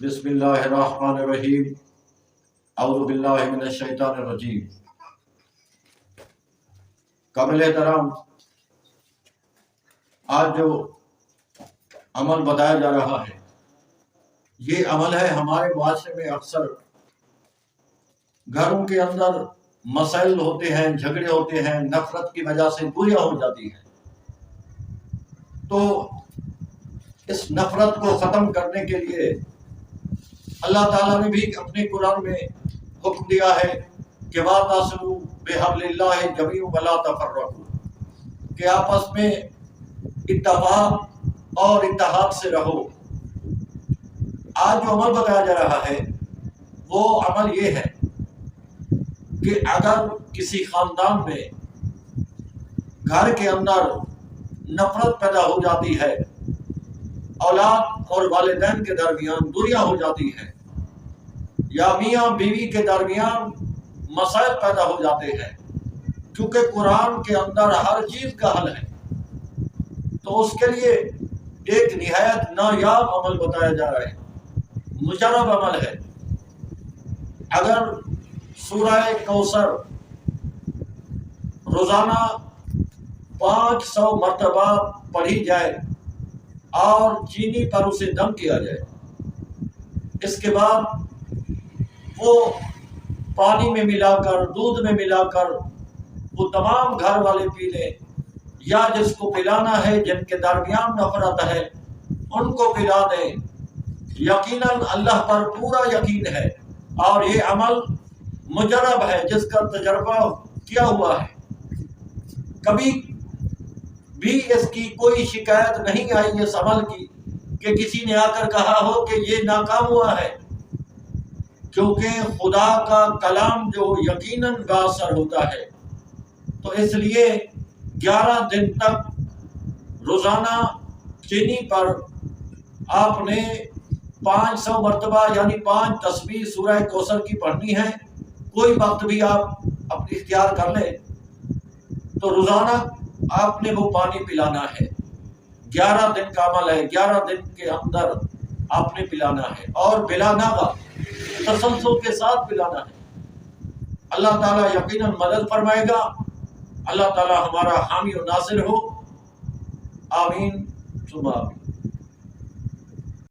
بسم اللہ الرحمن الرحیم اعوذ باللہ من الشیطان الرجیم۔ قابل احترام، آج جو عمل بتایا جا رہا ہے یہ عمل ہے ہمارے معاشرے میں اکثر گھروں کے اندر مسائل ہوتے ہیں، جھگڑے ہوتے ہیں، نفرت کی وجہ سے دوریاں ہو جاتی ہیں، تو اس نفرت کو ختم کرنے کے لیے اللہ تعالیٰ نے بھی اپنے قرآن میں حکم دیا ہے کہ وَاعْتَصِمُوا بِحَبْلِ اللَّهِ جَمِيعًا وَلَا تَفَرَّقُوا، کہ آپس میں اتفاق اور اتحاد سے رہو۔ آج جو عمل بتایا جا رہا ہے وہ عمل یہ ہے کہ اگر کسی خاندان میں گھر کے اندر نفرت پیدا ہو جاتی ہے، اولاد اور والدین کے درمیان دوریاں ہو جاتی ہیں، یا میاں بیوی کے درمیان مسائل پیدا ہو جاتے ہیں، کیونکہ قرآن کے اندر ہر چیز کا حل ہے، تو اس کے لیے ایک نہایت نایاب عمل بتایا جا رہا ہے، مجرب عمل ہے۔ اگر سورہ کوثر روزانہ 500 مرتبہ پڑھی جائے اور چینی پر اسے دم کیا جائے، اس کے بعد وہ پانی میں ملا کر، دودھ میں ملا کر وہ تمام گھر والے پی لیں، یا جس کو پلانا ہے، جن کے درمیان نفرت ہے، ان کو پلا دیں، یقیناً اللہ پر پورا یقین ہے اور یہ عمل مجرب ہے، جس کا تجربہ کیا ہوا ہے، کبھی بھی اس کی کوئی شکایت نہیں آئی اس عمل کی کہ کسی نے آ کر کہا ہو کہ یہ ناکام ہوا ہے، کیونکہ خدا کا کلام جو یقیناً بااثر ہوتا ہے، تو اس لیے 11 دن تک روزانہ چینی پر آپ نے 500 مرتبہ یعنی 5 تسبیح سورہ کوثر کی پڑھنی ہے۔ کوئی وقت بھی آپ اپنی اختیار کر لیں، تو روزانہ آپ نے وہ پانی پلانا ہے۔ 11 دن کا عمل ہے، 11 دن کے اندر آپ نے پلانا ہے اور بلا ناغہ تسلسل کے ساتھ پلانا ہے۔ اللہ تعالیٰ یقیناً مدد فرمائے گا۔ اللہ تعالیٰ ہمارا حامی و ناصر ہو، آمین ثم آمین۔